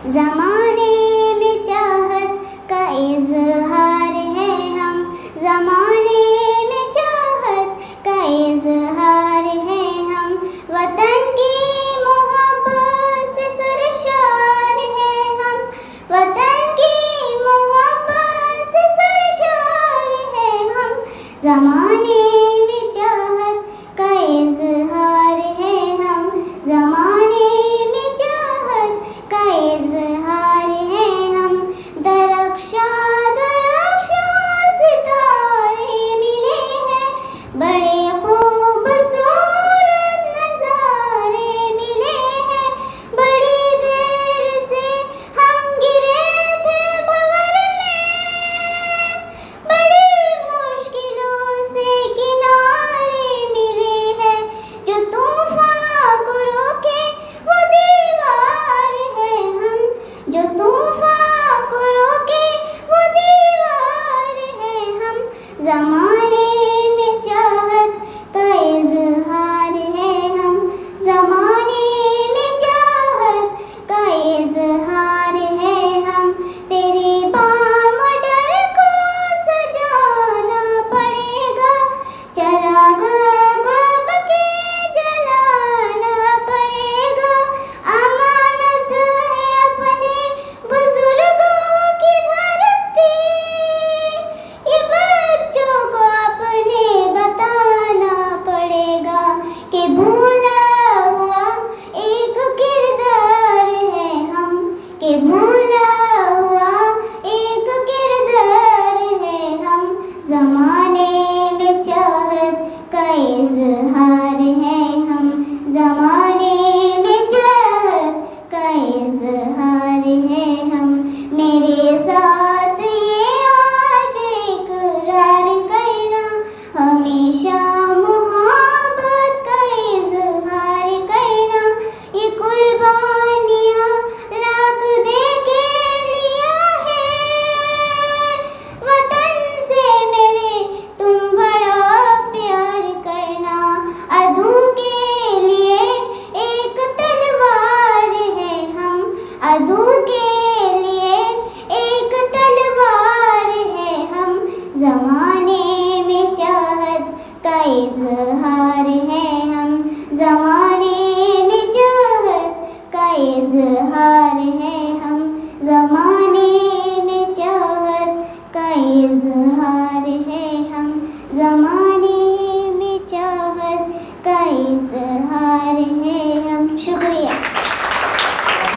ज़माने में चाहत का इज़हार है हम, ज़माने में चाहत का इज़हार है हम। वतन की मोहब्बत से सरशार है हम, वतन की मोहब्बत से सरशार है हम। ज़माने में चाहत का इज़हार है हम, ज़माने में चाहत का इज़हार है हम। दरख्शा दरख्शा सितारे मिले हैं, बड़े खूबसूरत नज़ारे मिले हैं। बड़ी देर से हम गिरे थे भंवर में, बड़ी मुश्किलों से किनारे मिले हैं। जो तूफ़ान को रोके वो दीवार है हम, जो तूफ़ान को रोके वो दीवार है हम। ज़माने में चाहत का इज़हार है हम, ज़माने में चाहत का इज़हार है हम। तेरे बाम डर को सजाना पड़ेगा, चरागाह ख्वाब के जलाना पड़ेगा। अमानत है अपने बुजुर्गों की धरती, ये बच्चों को अपने बताना पड़ेगा कि भूला हुआ एक किरदार है हम, कि भूला हुआ एक किरदार है हम। ज़माने में चाहत का इज़हार है हम, ज़माने में चाहत का इज़हार है हम। मेरे साथ ये आज इकरार करना, हमेशा मोहब्बत का इज़हार करना। ये कुर्बानियाँ लाख दे के लिया है, वतन से मेरे तुम बड़ा प्यार करना। अदू के लिए एक तलवार है हम, अदू के लिए एक तलवार है हम। ज़माने में चाहत का इज़हार है हम, ज़माने में चाहत का इज़हार है हम। ज़माने